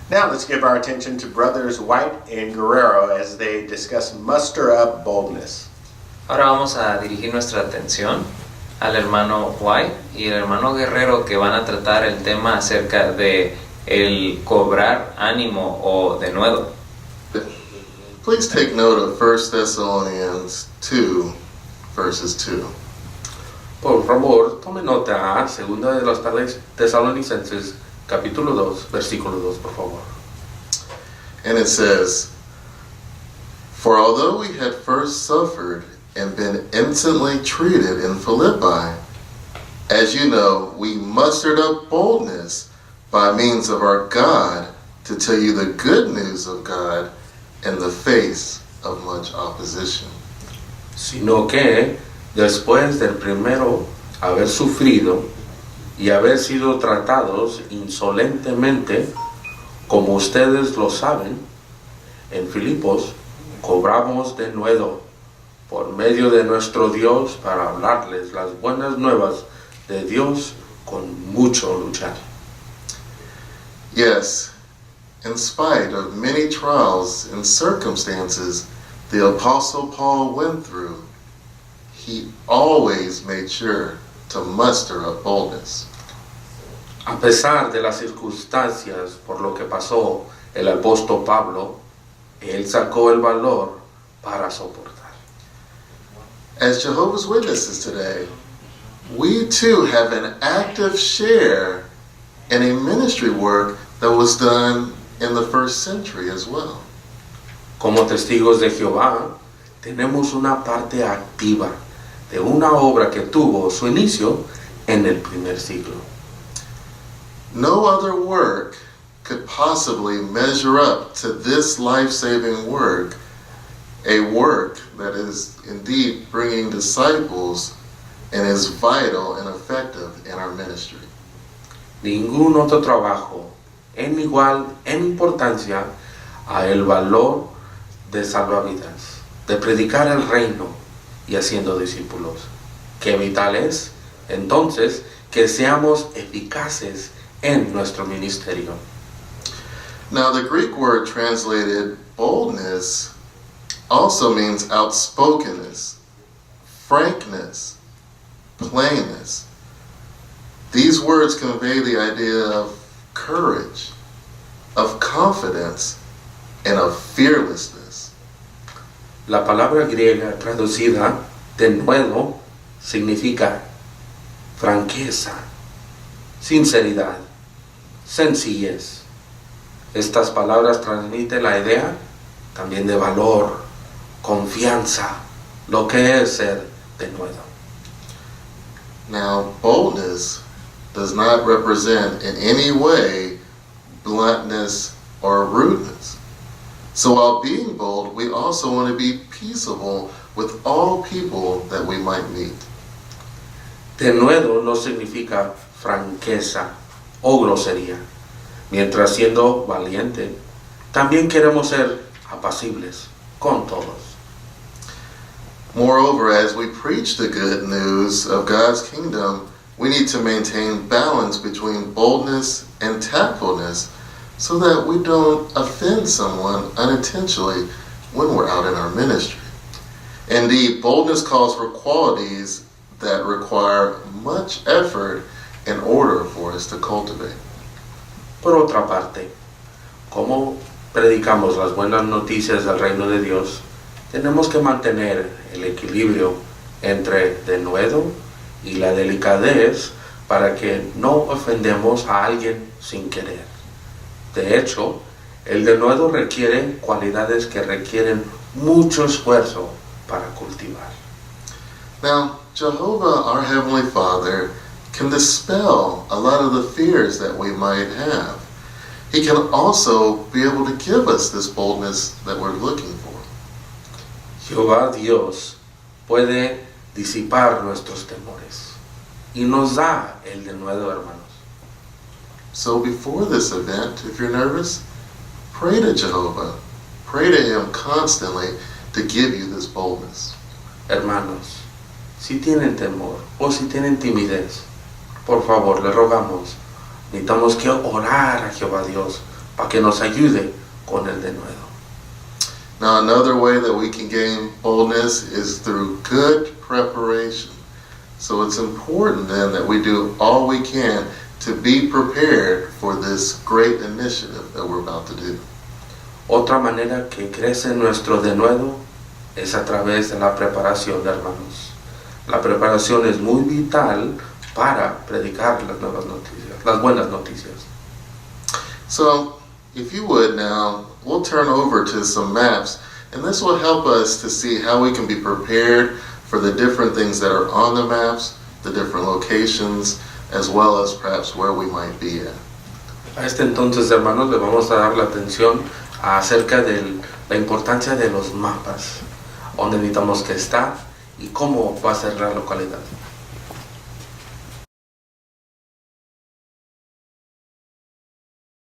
Now let's give our attention to Brothers White and Guerrero as they discuss Muster Up Boldness. Ahora vamos a dirigir nuestra atención al hermano White y el hermano Guerrero, que van a tratar el tema acerca de el cobrar ánimo o denuedo. Please take note of 1 Thessalonians 2, verses 2. Por favor, tome nota a segunda de los Tesalonicenses, capítulo 2, versículo 2, por favor. And it says, "For although we had first suffered and been instantly treated in Philippi, as you know, we mustered up boldness by means of our God to tell you the good news of God in the face of much opposition." Sino que, después del primero haber sufrido y haber sido tratados insolentemente, como ustedes lo saben, en Filipos cobramos denuedo por medio de nuestro Dios para hablarles las buenas nuevas de Dios con mucho luchar. Yes, in spite of many trials and circumstances the Apostle Paul went through, he always made sure to muster up boldness. A pesar de las circunstancias por lo que pasó el apóstol Pablo, él sacó el valor para soportar. As Jehovah's Witnesses today, we too have an active share in a ministry work that was done in the first century as well. Como testigos de Jehová, tenemos una parte activa de una obra que tuvo su inicio en el primer siglo. No other work could possibly measure up to this life-saving work, a work that is indeed bringing disciples and is vital and effective in our ministry. Ningún otro trabajo en igual en importancia a el valor de salvavidas, de predicar el reino y haciendo discípulos. Qué vital es, entonces, que seamos eficaces en nuestro ministerio. Now, the Greek word translated boldness also means outspokenness, frankness, plainness. These words convey the idea of courage, of confidence, and of fearlessness. La palabra griega traducida denuedo significa franqueza, sinceridad, sencillez. Estas palabras transmiten la idea también de valor, confianza, lo que es ser denuedo. Now, boldness does not represent in any way bluntness or rudeness. So while being bold, we also want to be peaceable with all people that we might meet. Denuedo no significa franqueza o grosería. Mientras siendo valiente, también queremos ser apacibles con todos. Moreover, as we preach the good news of God's kingdom, we need to maintain balance between boldness and tactfulness so that we don't offend someone unintentionally when we're out in our ministry. Indeed, boldness calls for qualities that require much effort in order for us to cultivate. Por otra parte, como predicamos las buenas noticias del reino de Dios, tenemos que mantener el equilibrio entre denuedo y la delicadez para que no ofendemos a alguien sin querer. De hecho, el denuedo requiere cualidades que requieren mucho esfuerzo para cultivar. Now, Jehovah, our Heavenly Father, can dispel a lot of the fears that we might have. He can also be able to give us this boldness that we're looking for. Jehová Dios puede disipar nuestros temores y nos da el denuedo, hermanos. So before this event, if you're nervous, pray to Jehovah. Pray to Him constantly to give you this boldness. Hermanos, si tienen temor o si tienen timidez, por favor, le rogamos, necesitamos que orar a Jehová Dios para que nos ayude con el denuedo. Now, another way that we can gain boldness is through good preparation. So it's important then that we do all we can to be prepared for this great initiative that we're about to do. Otra manera que crece nuestro denuedo es a través de la preparación, hermanos. La preparación es muy vital para predicar las nuevas noticias, las buenas noticias. So, if you would now, we'll turn over to some maps, and this will help us to see how we can be prepared for the different things that are on the maps, the different locations, as well as perhaps where we might be at. A este entonces, hermanos, le vamos a dar la atención acerca de la importancia de los mapas, donde necesitamos que estar y cómo va a ser la localidad.